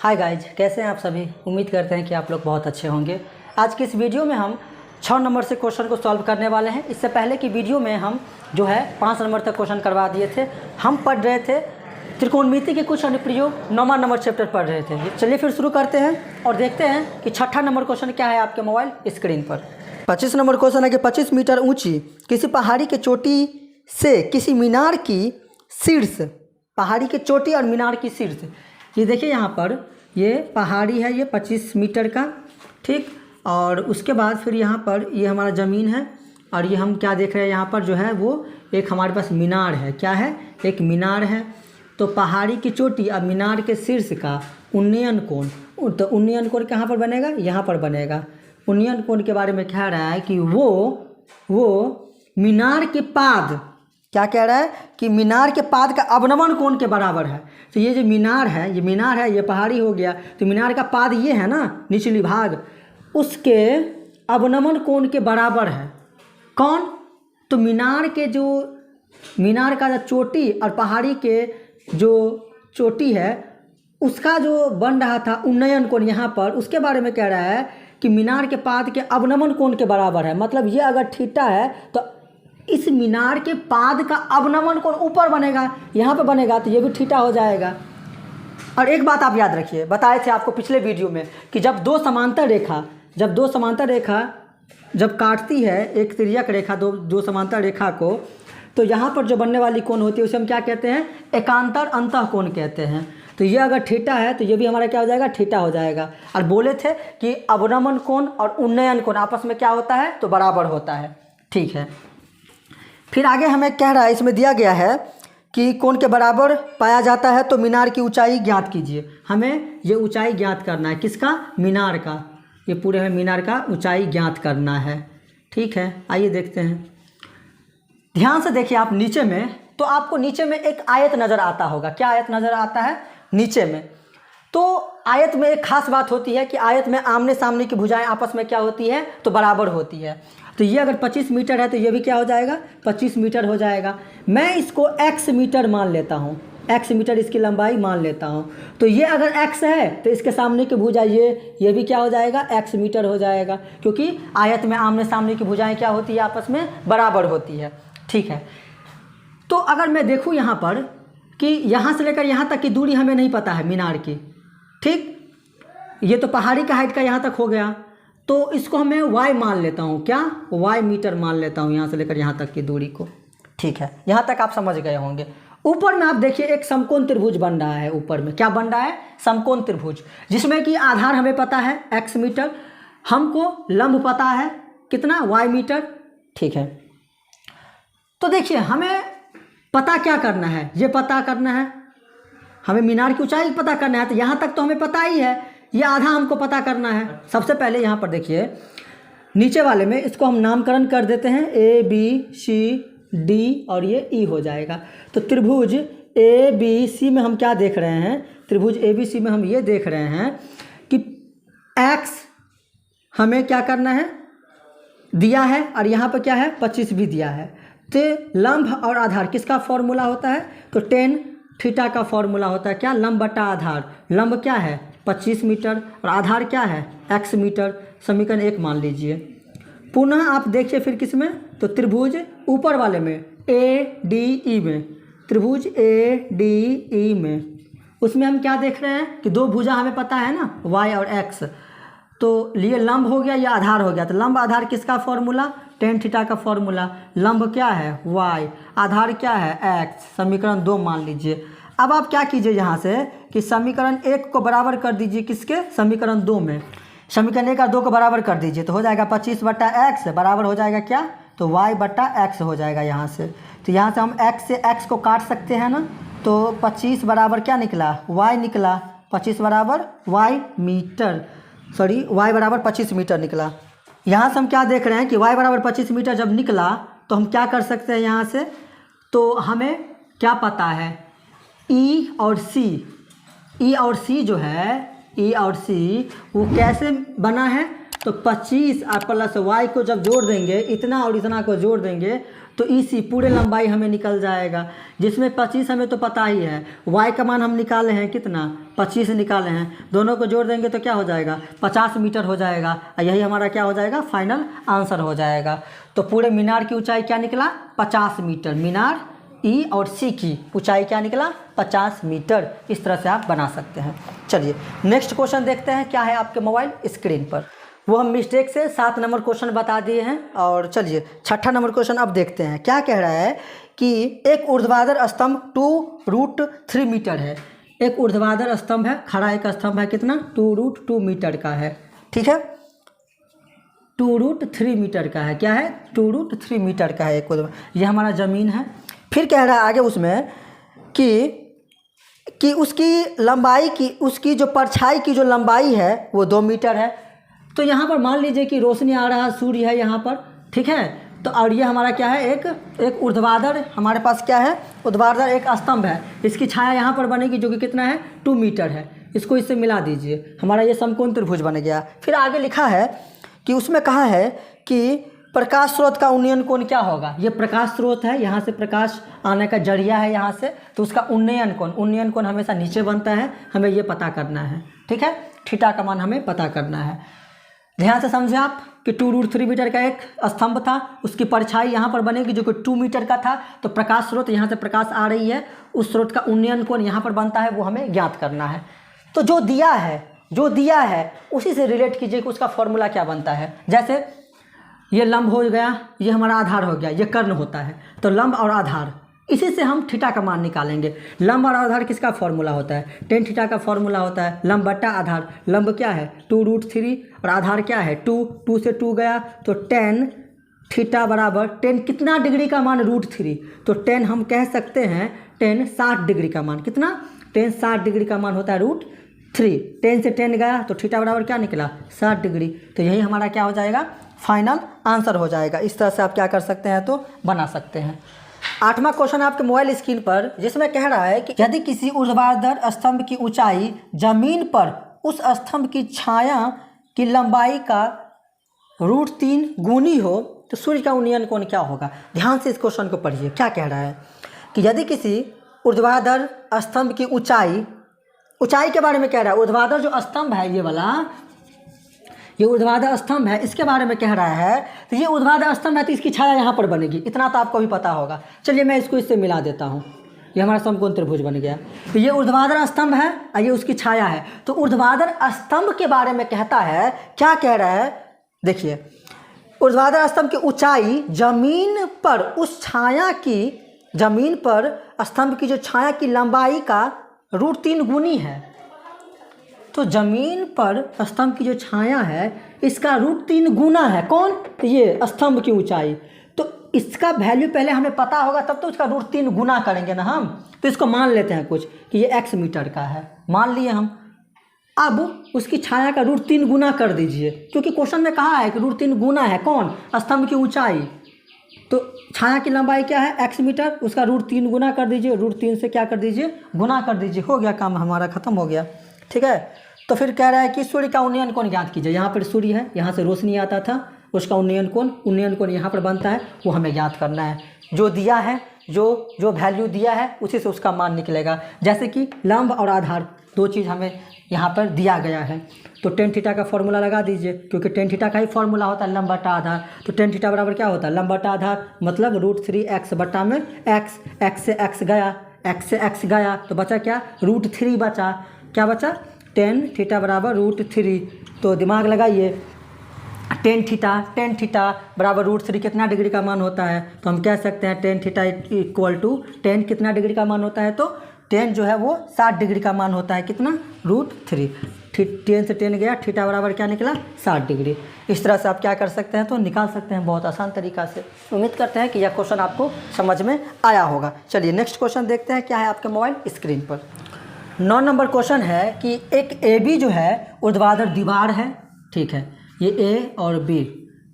Hi guys, कैसे हैं आप सभी। उम्मीद करते हैं कि आप लोग बहुत अच्छे होंगे। आज की इस वीडियो में हम 6 नंबर से क्वेश्चन को सॉल्व करने वाले हैं। इससे पहले की वीडियो में हम जो है 5 नंबर तक क्वेश्चन करवा दिए थे। हम पढ़ रहे थे त्रिकोणमिति के कुछ अनुप्रयोग 9वां नंबर चैप्टर पढ़ रहे थे। चलिए फिर शुरू करते हैं और देखते हैं कि 6ठा नंबर क्वेश्चन क्या है आपके मोबाइल स्क्रीन पर। 25 नंबर क्वेश्चन है कि 25 मीटर ऊँची किसी पहाड़ी की चोटी से किसी मीनार की शीर्ष, पहाड़ी की चोटी और मीनार की शीर्ष, ये देखिए यहाँ पर ये पहाड़ी है, ये 25 मीटर का, ठीक। और उसके बाद फिर यहाँ पर ये हमारा ज़मीन है और ये हम क्या देख रहे हैं यहाँ पर जो है वो एक हमारे पास मीनार है। क्या है? एक मीनार है। तो पहाड़ी की चोटी और मीनार के शीर्ष का उन्नयन कोण, तो उन्नयन कोण कहाँ पर बनेगा? यहाँ पर बनेगा। उन्नयन कोण के बारे में कह रहा है कि वो मीनार के पाद, क्या कह रहा है कि मीनार के पाद का अवनमन कोण के बराबर है। तो ये जो मीनार है, ये मीनार है, ये पहाड़ी हो गया, तो मीनार का पाद ये है ना, निचली भाग, उसके अवनमन कोण के बराबर है। कौन? तो मीनार के जो, मीनार का जो चोटी और पहाड़ी के जो चोटी है उसका जो बन रहा था उन्नयन कोण यहाँ पर, उसके बारे में कह रहा है कि मीनार के पाद के अवनमन कोण के बराबर है। मतलब ये अगर थीटा है तो इस मीनार के पाद का अवनमन कोण ऊपर बनेगा, यहाँ पे बनेगा, तो ये भी थीटा हो जाएगा। और एक बात आप याद रखिए, बताए थे आपको पिछले वीडियो में कि जब दो समांतर रेखा जब काटती है एक तिर्यक रेखा दो समांतर रेखा को, तो यहाँ पर जो बनने वाली कोण होती है उसे हम क्या कहते हैं? एकांतर अंतः कोण कहते हैं। तो ये अगर थीटा है तो ये भी हमारा क्या हो जाएगा? थीटा हो जाएगा। और बोले थे कि अवनमन कोण और उन्नयन कोण आपस में क्या होता है? तो बराबर होता है, ठीक है। फिर आगे हमें कह रहा है, इसमें दिया गया है कि कोण के बराबर पाया जाता है तो मीनार की ऊंचाई ज्ञात कीजिए। हमें ये ऊंचाई ज्ञात करना है, किसका? मीनार का। ये पूरे में मीनार का ऊंचाई ज्ञात करना है, ठीक है। आइए देखते हैं, ध्यान से देखिए आप नीचे में, तो आपको नीचे में एक आयत नज़र आता होगा। क्या आयत नज़र आता है नीचे में? तो आयत में एक खास बात होती है कि आयत में आमने सामने की भुजाएं आपस में क्या होती है? तो बराबर होती है। तो ये अगर 25 मीटर है तो ये भी क्या हो जाएगा? 25 मीटर हो जाएगा। मैं इसको x मीटर मान लेता हूँ, x मीटर इसकी लंबाई मान लेता हूँ। तो ये अगर x है तो इसके सामने की भुजा ये भी क्या हो जाएगा? x मीटर हो जाएगा, क्योंकि आयत में आमने सामने की भुजाएं क्या होती है? आपस में बराबर होती है, ठीक है। तो अगर मैं देखूँ यहाँ पर कि यहाँ से लेकर यहाँ तक की दूरी हमें नहीं पता है मीनार की, ठीक। ये तो पहाड़ी का हाइट का यहाँ तक हो गया, तो इसको मैं y मान लेता हूँ। क्या? y मीटर मान लेता हूँ यहाँ से लेकर यहाँ तक की दूरी को, ठीक है। यहाँ तक आप समझ गए होंगे। ऊपर में आप देखिए एक समकोण त्रिभुज बन रहा है। ऊपर में क्या बन रहा है? समकोण त्रिभुज, जिसमें कि आधार हमें पता है x मीटर, हमको लंब पता है कितना? y मीटर, ठीक है। तो देखिए हमें पता क्या करना है? ये पता करना है, हमें मीनार की ऊंचाई पता करना है। तो यहाँ तक तो हमें पता ही है, ये आधा हमको पता करना है। सबसे पहले यहाँ पर देखिए नीचे वाले में इसको हम नामकरण कर देते हैं, A B C D और ये E हो जाएगा। तो त्रिभुज ABC में हम क्या देख रहे हैं? त्रिभुज ABC में हम ये देख रहे हैं कि x हमें क्या करना है? दिया है, और यहाँ पर क्या है? 25 भी दिया है। तो लंब और आधार किसका फॉर्मूला होता है? तो tan थीटा का फॉर्मूला होता है क्या? लंब बटा आधार। लंब क्या है? 25 मीटर और आधार क्या है? x metre. समीकरण 1 मान लीजिए। पुनः आप देखिए फिर किस में? तो त्रिभुज ऊपर वाले में ADE में, त्रिभुज ADE में, उसमें हम क्या देख रहे हैं कि दो भुजा हमें पता है ना, y और x। तो लिए लंब हो गया या आधार हो गया। तो लंब आधार किसका फॉर्मूला? tan थीटा का फॉर्मूला। लंब क्या है? y, आधार क्या है? x। समीकरण 2 मान लीजिए। अब आप क्या कीजिए यहाँ से कि समीकरण 1 को बराबर कर दीजिए किसके? समीकरण 2 में। समीकरण 1 और 2 को बराबर कर दीजिए तो हो जाएगा 25 बटा x बराबर हो जाएगा क्या? तो y बटा x हो जाएगा यहाँ से। तो यहाँ से हम x से x को काट सकते हैं ना, तो 25 बराबर क्या निकला? y निकला। 25 बराबर y मीटर, सॉरी y बराबर 25 मीटर निकला। यहाँ से हम क्या देख रहे हैं कि y बराबर 25 मीटर जब निकला तो हम क्या कर सकते हैं यहाँ से? तो हमें क्या पता है? E और C जो है, E और C वो कैसे बना है? तो 25 और प्लस y को जब जोड़ देंगे, इतना और इतना को जोड़ देंगे तो EC पूरे लंबाई हमें निकल जाएगा, जिसमें 25 हमें तो पता ही है। Y का मान हम निकाले हैं कितना, 25 निकाले हैं, दोनों को जोड़ देंगे तो क्या हो जाएगा, 50 मीटर हो जाएगा। यही हमारा क्या हो जाएगा, फाइनल आंसर हो जाएगा। तो पूरे मीनार की ऊंचाई क्या निकला, 50 मीटर। मीनार E और C की ऊंचाई क्या निकला, 50 मीटर। इस तरह से आप बना सकते हैं। चलिए नेक्स्ट क्वेश्चन देखते हैं क्या है आपके मोबाइल स्क्रीन पर। वो हम मिस्टेक से 7 नंबर क्वेश्चन बता दिए हैं। और चलिए 6ठा नंबर क्वेश्चन अब देखते हैं। क्या कह रहा है कि एक ऊर्ध्वाधर स्तंभ 2√3 मीटर है। एक ऊर्ध्वाधर स्तंभ है, खड़ा एक स्तंभ है, कितना, 2√2 मीटर का है। ठीक है, 2√3 मीटर का है। क्या है, 2√3 मीटर का है एक ऊर्ध्वाधर। ये हमारा ज़मीन है। फिर कह रहा है आगे उसमें कि उसकी लंबाई की, उसकी जो परछाई की जो लंबाई है वो 2 मीटर है। तो यहाँ पर मान लीजिए कि रोशनी आ रहा है, सूर्य है यहाँ पर, ठीक है। तो और ये हमारा क्या है, एक ऊर्ध्वाधर हमारे पास क्या है, ऊर्ध्वाधर एक स्तंभ है। इसकी छाया यहाँ पर बनेगी जो कि कितना है, 2 मीटर है। इसको इससे मिला दीजिए, हमारा ये समकोण त्रिभुज बन गया। फिर आगे लिखा है कि उसमें कहा है कि प्रकाश स्रोत का उन्नयन कोण क्या होगा। ये प्रकाश स्रोत है, यहाँ से प्रकाश आने का जरिया है यहाँ से, तो उसका उन्नयन कोण हमेशा नीचे बनता है। हमें ये पता करना है, ठीक है। थीटा का मान हमें पता करना है। ध्यान से समझे आप कि 2√3 मीटर का एक स्तंभ था, उसकी परछाई यहाँ पर बनेगी जो कि 2 मीटर का था। तो प्रकाश स्रोत, यहाँ से प्रकाश आ रही है, उस स्रोत का उन्नयन कोण यहाँ पर बनता है, वो हमें ज्ञात करना है। तो जो दिया है उसी से रिलेट कीजिए कि उसका फॉर्मूला क्या बनता है। जैसे ये लंब हो गया, ये हमारा आधार हो गया, ये कर्ण होता है। तो लंब और आधार, इसी से हम थीटा का मान निकालेंगे। लंब और आधार किसका फॉर्मूला होता है, tan थीटा का फॉर्मूला होता है लंब बट्टा आधार। लंब क्या है 2√3 और आधार क्या है 2 से 2 गया तो tan थीटा बराबर tan कितना डिग्री का मान √3। तो tan हम कह सकते हैं tan 60 डिग्री का मान, कितना, tan 60 डिग्री का मान होता है √3। tan से tan गया तो थीटा बराबर क्या निकला 60 डिग्री। तो यही हमारा क्या हो जाएगा, फाइनल आंसर हो जाएगा। इस तरह से आप क्या कर सकते हैं, तो बना सकते हैं। 8वां क्वेश्चन आपके मोबाइल स्क्रीन पर, जिसमें कह रहा है कि यदि किसी ऊर्ध्वाधर स्तंभ की ऊंचाई जमीन पर उस स्तंभ की छाया की लंबाई का √3 गुनी हो तो सूर्य का उन्नयन कोण क्या होगा। ध्यान से इस क्वेश्चन को पढ़िए। क्या कह रहा है कि यदि किसी ऊर्ध्वाधर स्तंभ की ऊंचाई के बारे में कह रहा है। ऊर्ध्वाधर जो स्तंभ है, ये वाला, ये ऊर्ध्वाधर स्तंभ है, इसके बारे में कह रहा है। तो ये ऊर्ध्वाधर स्तंभ है तो इसकी छाया यहाँ पर बनेगी, इतना तो आपको भी पता होगा। चलिए मैं इसको इससे मिला देता हूँ, ये हमारा समकोण त्रिभुज बन गया। तो ये ऊर्ध्वाधर स्तंभ है और ये उसकी छाया है। तो ऊर्ध्वाधर स्तंभ के बारे में कहता है, क्या कह रहा है, देखिए, ऊर्ध्वाधर स्तंभ की ऊंचाई जमीन पर उस छाया की, जमीन पर स्तंभ की जो छाया की लंबाई का √3 गुनी है। तो जमीन पर स्तंभ की जो छाया है इसका √3 गुना है। कौन, ये स्तंभ की ऊंचाई। तो इसका वैल्यू पहले हमें पता होगा, तब तो इसका √3 गुना करेंगे ना हम। तो इसको मान लेते हैं कुछ कि ये x मीटर का है, मान लिए हम। अब उसकी छाया का √3 गुना कर दीजिए, क्योंकि क्वेश्चन में कहा है कि √3 गुना है कौन, स्तंभ की ऊंचाई। तो छाया की लंबाई क्या है x मीटर, उसका √3 गुना कर दीजिए, √3 से क्या कर दीजिए, गुना कर दीजिए। हो गया काम हमारा, खत्म हो गया, ठीक है। तो फिर कह रहा है कि सूर्य का उन्नयन कोण ज्ञात कीजिए। यहाँ पर सूर्य है, यहाँ से रोशनी आता था, उसका उन्नयन कोण यहाँ पर बनता है, वो हमें ज्ञात करना है। जो दिया है, जो वैल्यू दिया है उसी से उसका मान निकलेगा। जैसे कि लंब और आधार, दो चीज़ हमें यहाँ पर दिया गया है। तो tan थीटा का फॉर्मूला लगा दीजिए, क्योंकि tan थीटा का ही फॉर्मूला होता है लंब बटा आधार। तो tan थीटा बराबर क्या होता है, लंब बटा आधार, मतलब √3x बटा में x से x गया तो बचा क्या, √3 बचा। क्या बचा, tan थीटा बराबर √3। तो दिमाग लगाइए, tan थीटा बराबर √3 कितना डिग्री का मान होता है। तो हम कह सकते हैं tan theta equal to tan कितना डिग्री का मान होता है, तो tan जो है वो 60 डिग्री का मान होता है, कितना, √3। tan से tan गया, थीटा बराबर क्या निकला, 60 डिग्री। इस तरह से आप क्या कर सकते हैं, तो निकाल सकते हैं बहुत आसान तरीका से। उम्मीद करते हैं कि यह क्वेश्चन आपको समझ में आया होगा। चलिए नेक्स्ट क्वेश्चन देखते हैं क्या है आपके मोबाइल स्क्रीन पर। 9 नंबर क्वेश्चन है कि एक AB जो है ऊर्ध्वाधर दीवार है, ठीक है, ये A और B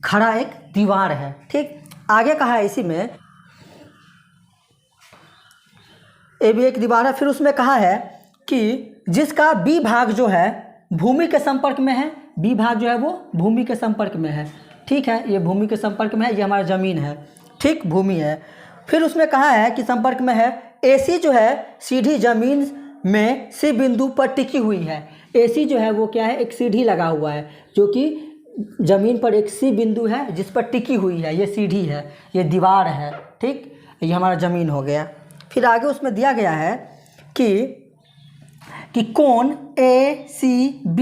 खड़ा एक दीवार है, ठीक। आगे कहा है इसी में AB एक दीवार है, फिर उसमें कहा है कि जिसका B भाग जो है भूमि के संपर्क में है, B भाग जो है वो भूमि के संपर्क में है, ठीक है। ये भूमि के संपर्क में है, ये हमारा ज़मीन है, ठीक, भूमि है। फिर उसमें कहा है कि संपर्क में है AC जो है सीढ़ी जमीन में सी बिंदु पर टिकी हुई है। AC जो है वो क्या है, एक सीढ़ी लगा हुआ है जो कि ज़मीन पर एक सी बिंदु है जिस पर टिकी हुई है। ये सीढ़ी है, ये दीवार है, ठीक, ये हमारा ज़मीन हो गया। फिर आगे उसमें दिया गया है कि कोण ACB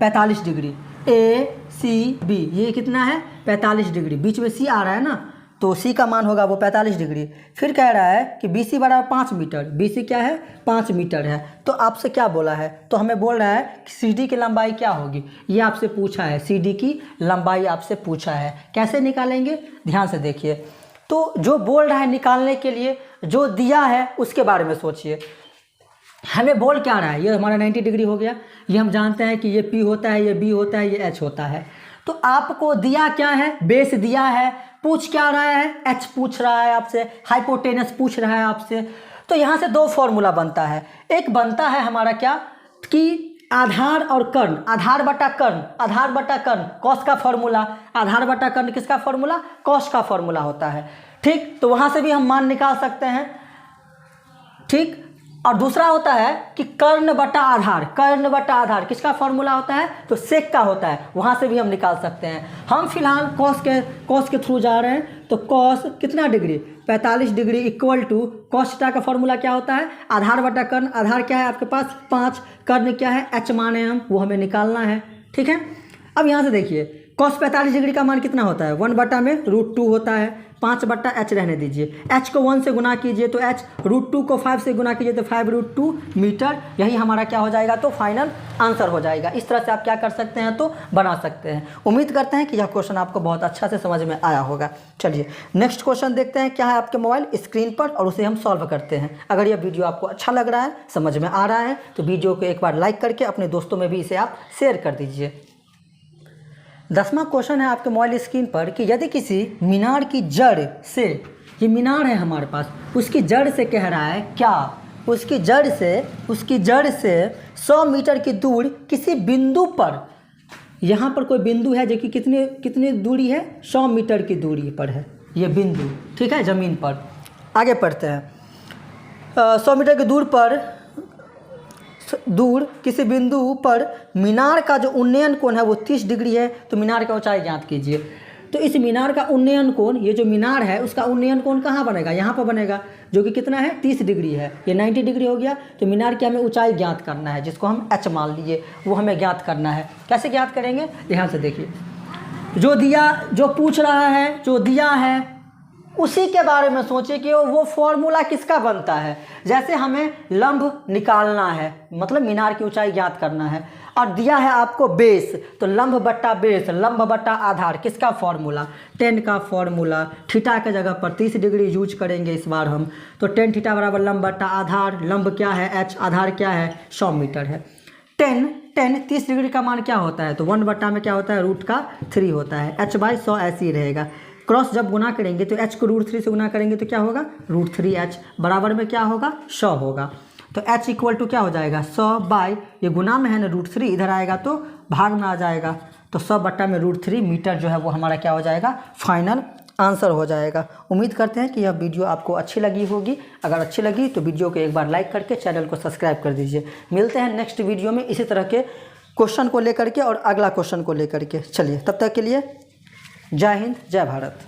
45 डिग्री, ACB ये कितना है 45 डिग्री, बीच में C आ रहा है ना, तो C का मान होगा वो 45 डिग्री। फिर कह रहा है कि BC बराबर 5 मीटर, BC क्या है 5 मीटर है। तो आपसे क्या बोला है, तो हमें बोल रहा है कि CD की लंबाई क्या होगी, ये आपसे पूछा है, CD की लंबाई आपसे पूछा है। कैसे निकालेंगे, ध्यान से देखिए। तो जो बोल रहा है निकालने के लिए, जो दिया है उसके बारे में सोचिए। हमें बोल क्या रहा है, ये हमारा 90 डिग्री हो गया, ये हम जानते हैं कि ये P होता है, ये B होता है, ये H होता है। तो आपको दिया क्या है, बेस दिया है, पूछ क्या रहा है, H पूछ रहा है आपसे, हाइपोटेनस पूछ रहा है आपसे। तो यहाँ से दो फॉर्मूला बनता है। एक बनता है हमारा क्या कि आधार और कर्ण, आधार बटा कर्ण, आधार बटा कर्ण कॉस का फॉर्मूला, आधार बटा कर्ण किसका फॉर्मूला, कॉस का फॉर्मूला होता है, ठीक। तो वहाँ से भी हम मान निकाल सकते हैं, ठीक। और दूसरा होता है कि कर्ण बटा आधार, कर्ण बटा आधार किसका फॉर्मूला होता है, तो सेक का होता है, वहाँ से भी हम निकाल सकते हैं। हम फिलहाल कॉस के थ्रू जा रहे हैं। तो कॉस कितना degree 45 degree equal to cos theta का फॉर्मूला क्या होता है, आधार बटा कर्ण, आधार क्या है आपके पास 5, कर्ण क्या है H माने हम, वो हमें निकालना है, ठीक है। अब यहाँ से देखिए कॉस 45 डिग्री का मान कितना होता है, 1 में √2 होता है, 5 बटा H रहने दीजिए, H को 1 से गुना कीजिए तो H, √2 को 5 से गुना कीजिए तो 5√2 मीटर, यही हमारा क्या हो जाएगा, तो फाइनल आंसर हो जाएगा। इस तरह से आप क्या कर सकते हैं, तो बना सकते हैं। उम्मीद करते हैं कि यह क्वेश्चन आपको बहुत अच्छा से समझ में आया होगा। चलिए नेक्स्ट क्वेश्चन देखते हैं, क्या है आपके मोबाइल स्क्रीन पर, और उसे हम सॉल्व करते हैं। अगर यह वीडियो आपको अच्छा लग रहा है, समझ में आ रहा है, तो वीडियो को एक बार लाइक करके अपने दोस्तों में भी इसे आप शेयर कर दीजिए। 10वां क्वेश्चन है आपके मोबाइल स्क्रीन पर कि यदि किसी मीनार की जड़ से, ये मीनार है हमारे पास, उसकी जड़ से कह रहा है क्या, उसकी जड़ से 100 मीटर की दूर किसी बिंदु पर, यहाँ पर कोई बिंदु है जो कि कितनी दूरी है, 100 मीटर की दूरी पर है ये बिंदु, ठीक है, ज़मीन पर। आगे पढ़ते हैं। 100 मीटर की दूर किसी बिंदु पर मीनार का जो उन्नयन कोण है वो 30 डिग्री है, तो मीनार का ऊंचाई ज्ञात कीजिए। तो इस मीनार का उन्नयन कोण, ये जो मीनार है उसका उन्नयन कोण कहाँ बनेगा, यहाँ पर बनेगा, जो कि कितना है 30 डिग्री है, ये 90 डिग्री हो गया। तो मीनार की हमें ऊंचाई ज्ञात करना है, जिसको हम H मान लीजिए, वो हमें ज्ञात करना है। कैसे ज्ञात करेंगे, ध्यान से देखिए। जो पूछ रहा है, जो दिया है उसी के बारे में सोचिए कि वो फॉर्मूला किसका बनता है। जैसे हमें लंब निकालना है, मतलब मीनार की ऊंचाई ज्ञात करना है, और दिया है आपको बेस, तो लंब बट्टा बेस, लंब बट्टा आधार किसका फॉर्मूला, tan का फॉर्मूला। थीटा के जगह पर 30 डिग्री यूज करेंगे इस बार हम, तो tan थीटा बराबर लंब बट्टा आधार, लंब क्या है H, आधार क्या है 100 मीटर है। tan 30 डिग्री का मान क्या होता है, तो 1 में क्या होता है, √3 होता है, H/100 ऐसे ही रहेगा। क्रॉस जब गुना करेंगे तो H को √3 से गुना करेंगे तो क्या होगा, √3H बराबर में क्या होगा 100 होगा। तो H इक्वल टू क्या हो जाएगा 100 ये गुना में है ना √3, इधर आएगा तो भाग में आ जाएगा, तो 100 बट्टा में √3 मीटर जो है वो हमारा क्या हो जाएगा, फाइनल आंसर हो जाएगा। उम्मीद करते हैं कि यह वीडियो आपको अच्छी लगी होगी। अगर अच्छी लगी तो वीडियो को एक बार लाइक करके चैनल को सब्सक्राइब कर दीजिए। मिलते हैं नेक्स्ट वीडियो में इसी तरह के क्वेश्चन को लेकर के और अगला क्वेश्चन को लेकर के। चलिए तब तक के लिए जय हिंद, जय भारत।